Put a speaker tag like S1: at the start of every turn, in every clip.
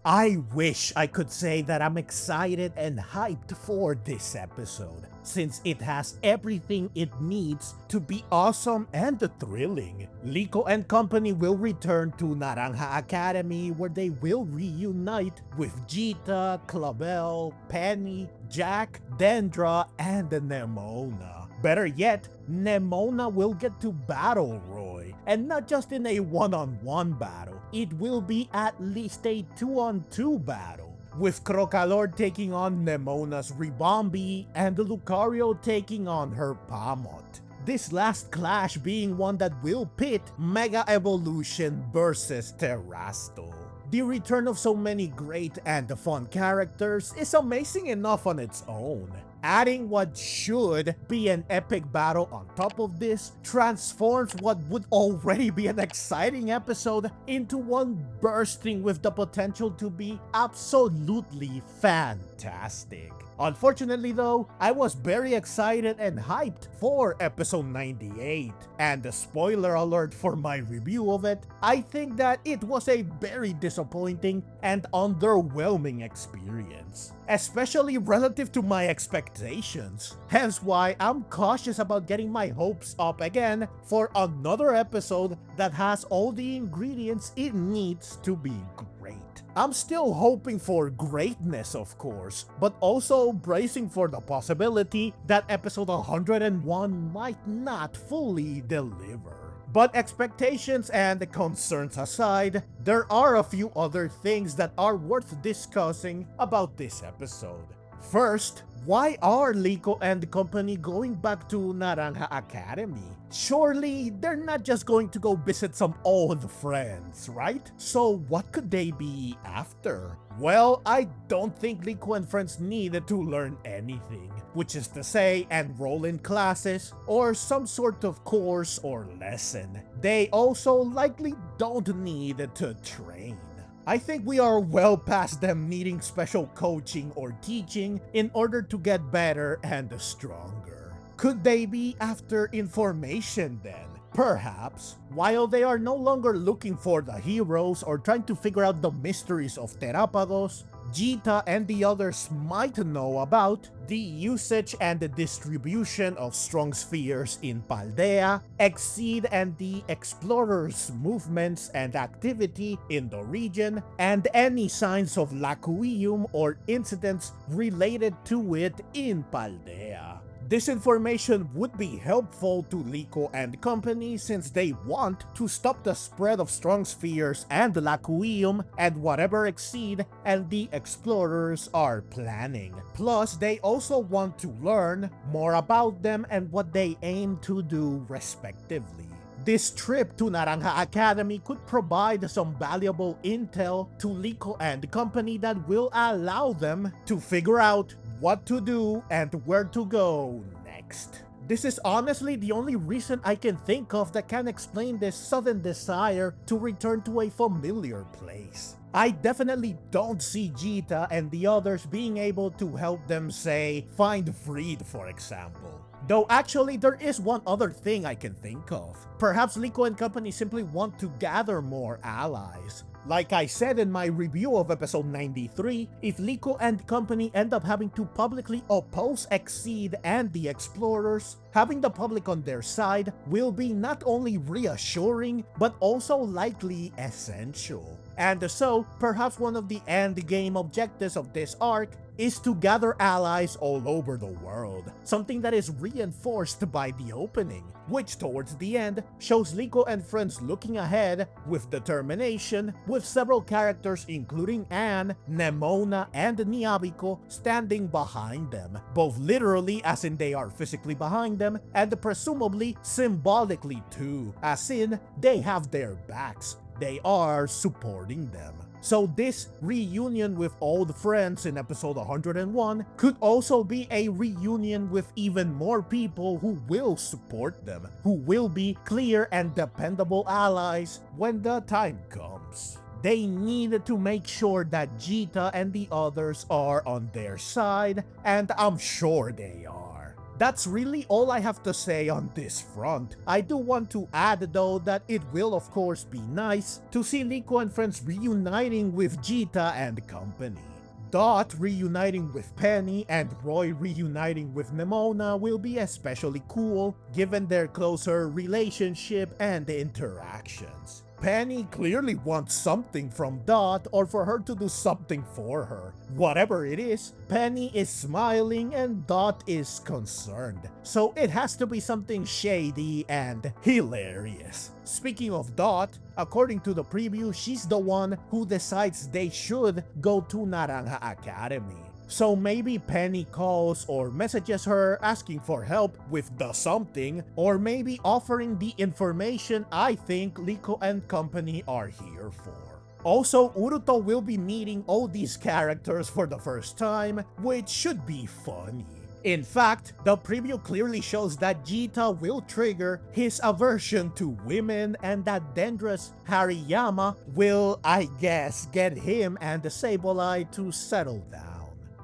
S1: I wish I could say that I'm excited and hyped for this episode, since it has everything it needs to be awesome and thrilling. Liko and company will return to Naranja Academy, where they will reunite with Geeta, Clavell, Penny, Jacq, Dendra, and Nemona. Better yet, Nemona will get to battle Roy, and not just in a one-on-one battle, it will be at least a 2-on-2 battle, with Crocalor taking on Nemona's Ribombee and Lucario taking on her Pawmot. This last clash being one that will pit Mega Evolution versus Terastal. The return of so many great and fun characters is amazing enough on its own. Adding what should be an epic battle on top of this transforms what would already be an exciting episode into one bursting with the potential to be absolutely fantastic. Unfortunately though, I was very excited and hyped for episode 98, and the spoiler alert for my review of it, I think that it was a very disappointing and underwhelming experience, especially relative to my expectations. Hence why I'm cautious about getting my hopes up again for another episode that has all the ingredients it needs to be great. I'm still hoping for greatness, of course, but also bracing for the possibility that episode 101 might not fully deliver. But expectations and concerns aside, there are a few other things that are worth discussing about this episode. First, why are Liko and company going back to Naranja Academy? Surely, they're not just going to go visit some old friends, right? So what could they be after? Well, I don't think Liko and friends needed to learn anything, which is to say, enroll in classes or some sort of course or lesson. They also likely don't need to train. I think we are well past them needing special coaching or teaching in order to get better and stronger. Could they be after information then? Perhaps. While they are no longer looking for the heroes or trying to figure out the mysteries of Terapagos, Geeta and the others might know about the usage and the distribution of strong spheres in Paldea, Exceed and the explorers' movements and activity in the region, and any signs of Lacuium or incidents related to it in Paldea. This information would be helpful to Liko and company since they want to stop the spread of strong spheres and Lacuium and whatever Exceed and the explorers are planning. Plus, they also want to learn more about them and what they aim to do respectively. This trip to Naranja Academy could provide some valuable intel to Liko and company that will allow them to figure out what to do and where to go next. This is honestly the only reason I can think of that can explain this sudden desire to return to a familiar place. I definitely don't see Geeta and the others being able to help them, say, find Freed for example. Though actually there is one other thing I can think of. Perhaps Liko and company simply want to gather more allies. Like I said in my review of episode 93, if Liko and company end up having to publicly oppose Exceed and the explorers, having the public on their side will be not only reassuring, but also likely essential. And so, perhaps one of the endgame objectives of this arc is to gather allies all over the world, something that is reinforced by the opening, which towards the end shows Liko and friends looking ahead with determination, with several characters including Anne, Nemona, and Niabiko standing behind them, both literally as in they are physically behind them, and presumably symbolically too, as in they have their backs. They are supporting them. So this reunion with old friends in episode 101 could also be a reunion with even more people who will support them, who will be clear and dependable allies when the time comes. They need to make sure that Geeta and the others are on their side, and I'm sure they are. That's really all I have to say on this front. I do want to add though that it will of course be nice to see Liko and friends reuniting with Geeta and company. Dot reuniting with Penny and Roy reuniting with Nemona will be especially cool given their closer relationship and interactions. Penny clearly wants something from Dot or for her to do something for her. Whatever it is, Penny is smiling and Dot is concerned. So it has to be something shady and hilarious. Speaking of Dot, according to the preview, she's the one who decides they should go to Naranja Academy. So maybe Penny calls or messages her asking for help with the something, or maybe offering the information I think Liko and company are here for. Also, Uruto will be meeting all these characters for the first time, which should be funny. In fact, the preview clearly shows that Geeta will trigger his aversion to women and that Dendra's Hariyama will, I guess, get him and the Sableye to settle down.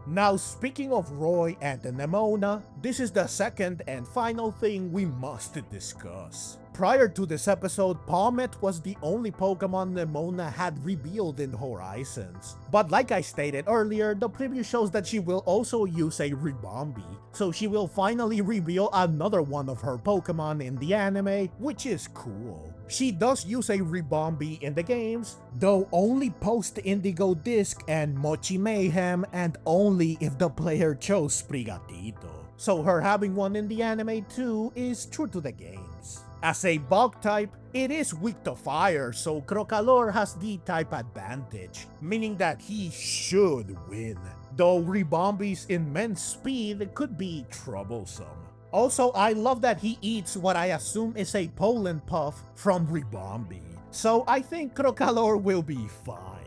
S1: Now, speaking of Roy and Nemona, this is the second and final thing we must discuss. Prior to this episode, Pawmot was the only Pokemon Nemona had revealed in Horizons. But like I stated earlier, the preview shows that she will also use a Ribombee, so she will finally reveal another one of her Pokemon in the anime, which is cool. She does use a Ribombee in the games, though only post Indigo Disc and Mochi Mayhem and only if the player chose Sprigatito. So her having one in the anime too is true to the games. As a bug type, it is weak to fire, so Crocalor has the type advantage, meaning that he should win, though Ribombee's immense speed could be troublesome. Also, I love that he eats what I assume is a pollen puff from Ribombee, so I think Crocalor will be fine.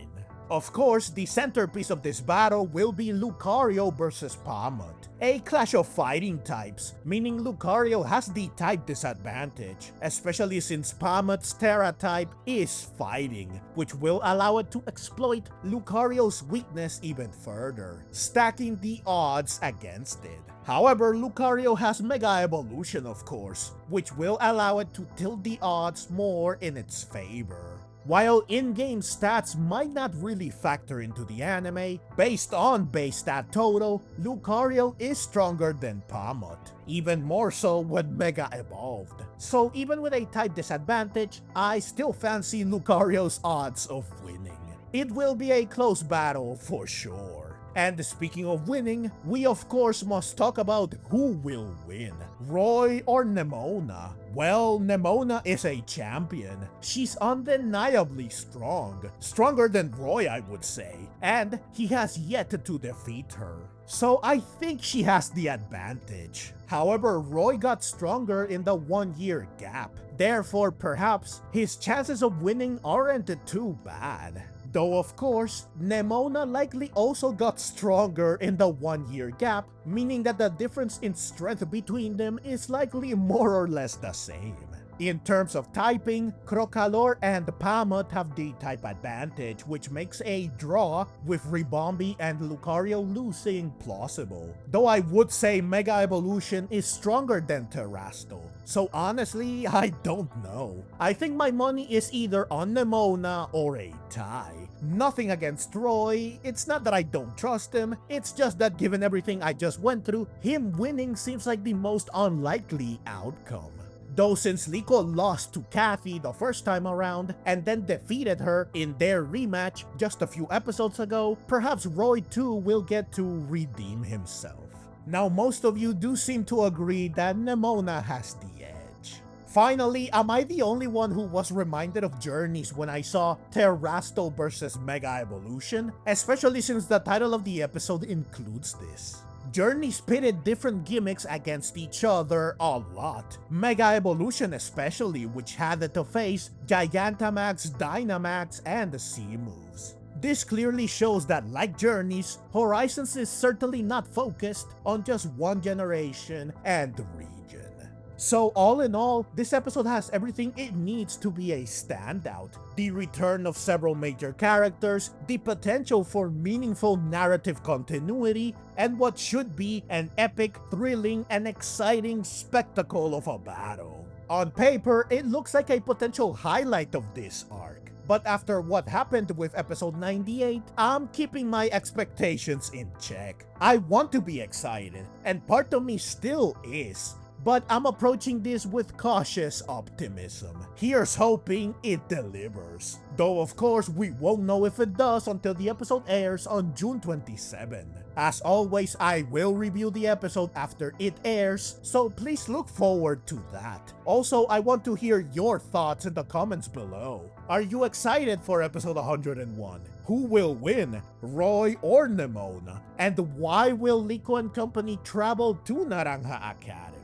S1: Of course, the centerpiece of this battle will be Lucario versus Pawmot, a clash of fighting types, meaning Lucario has the type disadvantage, especially since Pawmot's Tera type is fighting, which will allow it to exploit Lucario's weakness even further, stacking the odds against it. However, Lucario has Mega Evolution of course, which will allow it to tilt the odds more in its favor. While in-game stats might not really factor into the anime, based on base stat total, Lucario is stronger than Pawmot, even more so when Mega Evolved. So even with a type disadvantage, I still fancy Lucario's odds of winning. It will be a close battle for sure. And speaking of winning, we of course must talk about who will win, Roy or Nemona. Well, Nemona is a champion. She's undeniably strong. Stronger than Roy, I would say. And he has yet to defeat her. So I think she has the advantage. However, Roy got stronger in the 1-year gap. Therefore, perhaps, his chances of winning aren't too bad. Though of course, Nemona likely also got stronger in the 1-year gap, meaning that the difference in strength between them is likely more or less the same. In terms of typing, Crocalor and Pawmot have the type advantage, which makes a draw with Ribombee and Lucario losing plausible. Though I would say Mega Evolution is stronger than Terastal, so honestly, I don't know. I think my money is either on Nemona or a tie. Nothing against Roy, it's not that I don't trust him, it's just that given everything I just went through, him winning seems like the most unlikely outcome. Though since Liko lost to Kathy the first time around and then defeated her in their rematch just a few episodes ago, perhaps Roy too will get to redeem himself. Now most of you do seem to agree that Nemona has the edge. Finally, am I the only one who was reminded of Journeys when I saw Terastal versus Mega Evolution? Especially since the title of the episode includes this. Journeys pitted different gimmicks against each other a lot. Mega Evolution especially, which had to face Gigantamax, Dynamax, and Sea moves. This clearly shows that, like Journeys, Horizons is certainly not focused on just one generation and region. So all in all, this episode has everything it needs to be a standout. The return of several major characters, the potential for meaningful narrative continuity, and what should be an epic, thrilling, and exciting spectacle of a battle. On paper, it looks like a potential highlight of this arc. But after what happened with episode 98, I'm keeping my expectations in check. I want to be excited, and part of me still is. But I'm approaching this with cautious optimism. Here's hoping it delivers. Though of course we won't know if it does until the episode airs on June 27. As always, I will review the episode after it airs, so please look forward to that. Also, I want to hear your thoughts in the comments below. Are you excited for episode 101? Who will win, Roy or Nemona? And why will Liko and company travel to Naranja Academy?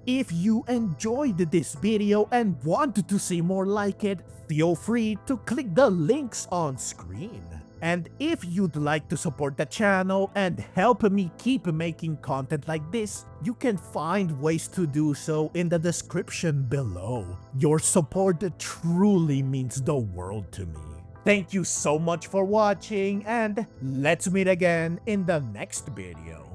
S1: If you enjoyed this video and want to see more like it, feel free to click the links on screen. And if you'd like to support the channel and help me keep making content like this, you can find ways to do so in the description below. Your support truly means the world to me. Thank you so much for watching, and let's meet again in the next video.